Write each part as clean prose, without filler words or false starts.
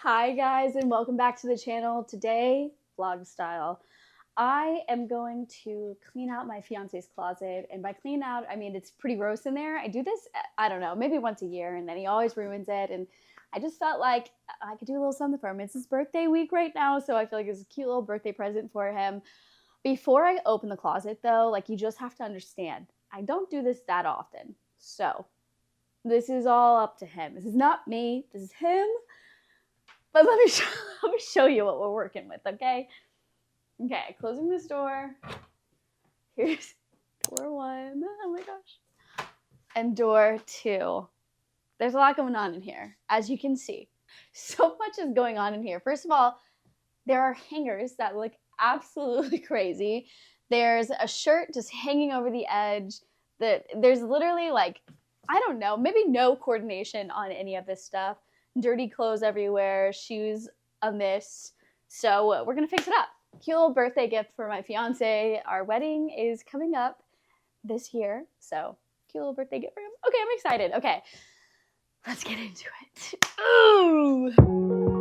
Hi guys, and welcome back to the channel. Today, vlog style, I am going to clean out my fiance's closet, and by clean out, I mean it's pretty gross in there. I do this, I don't know, maybe once a year, and then he always ruins it, and I just felt like I could do a little something for him. It's his birthday week right now, so I feel like it's a cute little birthday present for him. Before I open the closet though, like you just have to understand, I don't do this that often, so this is all up to him. This is not me, this is him. But let me show you what we're working with, okay? Okay, closing this door. Here's door 1. Oh my gosh. And door 2. There's a lot going on in here, as you can see. So much is going on in here. First of all, there are hangers that look absolutely crazy. There's a shirt just hanging over the edge. There's literally like, I don't know, maybe no coordination on any of this stuff. Dirty clothes everywhere, shoes amiss. So we're gonna fix it up. Cute little birthday gift for my fiance. Our wedding is coming up this year, so cute little birthday gift for him. Okay, I'm excited. Okay, let's get into it. Ooh.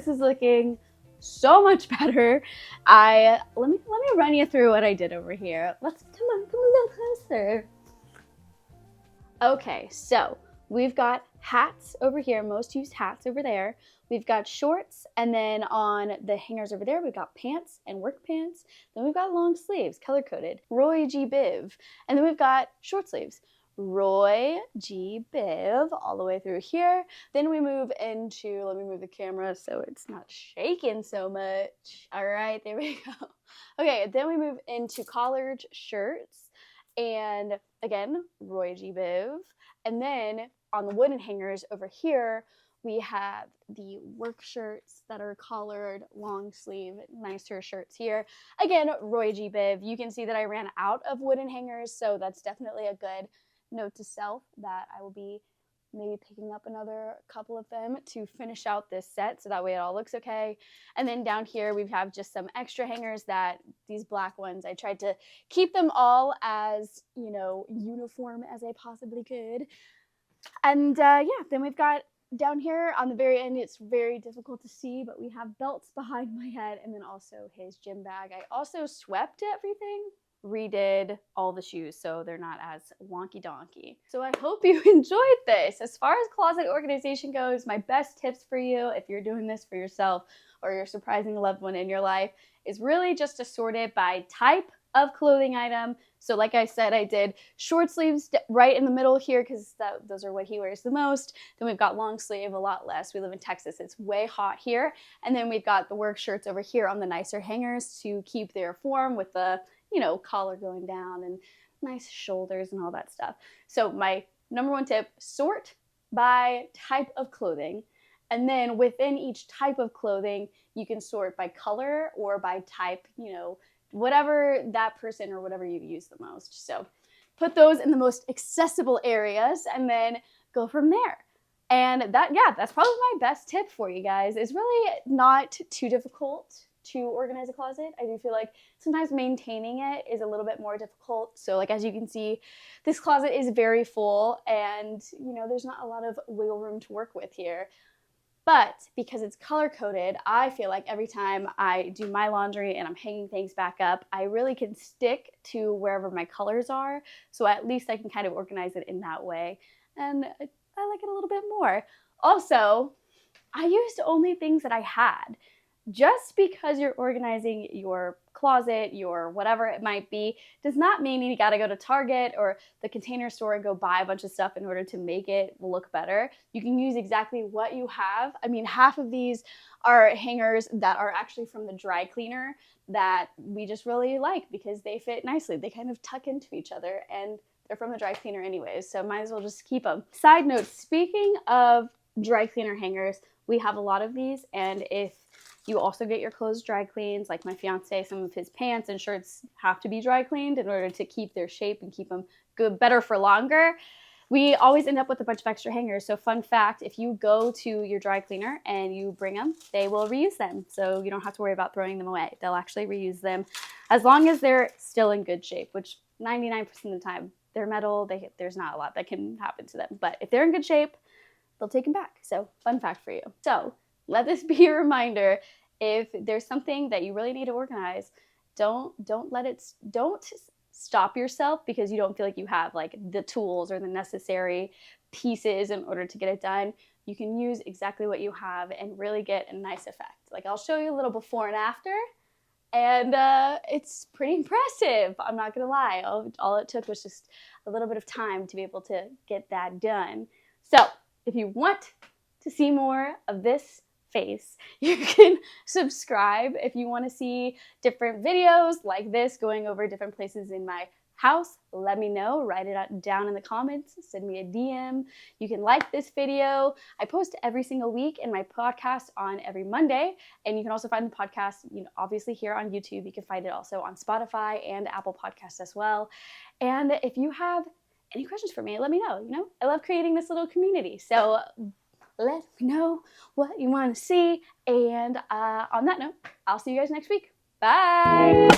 this is looking so much better. Let me run you through what I did over here. Let's come a little closer. Okay, so we've got hats over here, most used hats over there. We've got shorts, and then on the hangers over there, we've got pants and work pants. Then we've got long sleeves, color-coded, Roy G. Biv. And then we've got short sleeves, Roy G. Biv, all the way through here. Then we move into, let me move the camera so it's not shaking so much. All right, there we go. Okay, then we move into collared shirts. And again, Roy G. Biv. And then on the wooden hangers over here, we have the work shirts that are collared, long sleeve, nicer shirts here. Again, Roy G. Biv. You can see that I ran out of wooden hangers, so that's definitely a good note to self that I will be maybe picking up another couple of them to finish out this set, so that way it all looks okay. And then down here we have just some extra hangers, that these black ones, I tried to keep them all as, you know, uniform as I possibly could. And yeah, then we've got down here on the very end, it's very difficult to see, but we have belts behind my head, and then also his gym bag. I also swept everything, redid all the shoes so they're not as wonky donkey. So I hope you enjoyed this. As far as closet organization goes, my best tips for you if you're doing this for yourself or you're surprising a loved one in your life is really just to sort it by type of clothing item. So like I said, I did short sleeves right in the middle here because those are what he wears the most. Then we've got long sleeve, a lot less. We live in Texas, it's way hot here. And then we've got the work shirts over here on the nicer hangers to keep their form with the, you know, collar going down and nice shoulders and all that stuff. So my number one tip, sort by type of clothing. And then within each type of clothing, you can sort by color or by type, you know, whatever that person or whatever you use the most. So put those in the most accessible areas and then go from there. And that, yeah, that's probably my best tip for you guys. It's really not too difficult to organize a closet. I do feel like sometimes maintaining it is a little bit more difficult. So like, as you can see, this closet is very full and, you know, there's not a lot of wiggle room to work with here. But because it's color-coded, I feel like every time I do my laundry and I'm hanging things back up, I really can stick to wherever my colors are. So at least I can kind of organize it in that way. And I like it a little bit more. Also, I used only things that I had. Just because you're organizing your closet, your whatever it might be, does not mean you gotta go to Target or the Container Store and go buy a bunch of stuff in order to make it look better. You can use exactly what you have. I mean, half of these are hangers that are actually from the dry cleaner that we just really like because they fit nicely. They kind of tuck into each other and they're from the dry cleaner anyways, so might as well just keep them. Side note, speaking of dry cleaner hangers, we have a lot of these, and if you also get your clothes dry cleaned, like my fiance, some of his pants and shirts have to be dry cleaned in order to keep their shape and keep them good, better for longer. We always end up with a bunch of extra hangers. So fun fact, if you go to your dry cleaner and you bring them, they will reuse them. So you don't have to worry about throwing them away. They'll actually reuse them as long as they're still in good shape, which 99% of the time, they're metal, there's not a lot that can happen to them. But if they're in good shape, they'll take them back. So fun fact for you. So let this be a reminder, if there's something that you really need to organize, don't stop yourself because you don't feel like you have like the tools or the necessary pieces in order to get it done. You can use exactly what you have and really get a nice effect. Like, I'll show you a little before and after, and it's pretty impressive. I'm not gonna lie. All it took was just a little bit of time to be able to get that done. So if you want to see more of this face, you can subscribe. If you want to see different videos like this going over different places in my house, let me know. Write it down in the comments, send me a DM. You can like this video. I post every single week, and my podcast on every Monday, and you can also find the podcast, you know, obviously here on YouTube. You can find it also on Spotify and Apple Podcasts as well. And if you have any questions for me, let me know. You know, I love creating this little community, so let me know what you want to see. And on that note, I'll see you guys next week. Bye!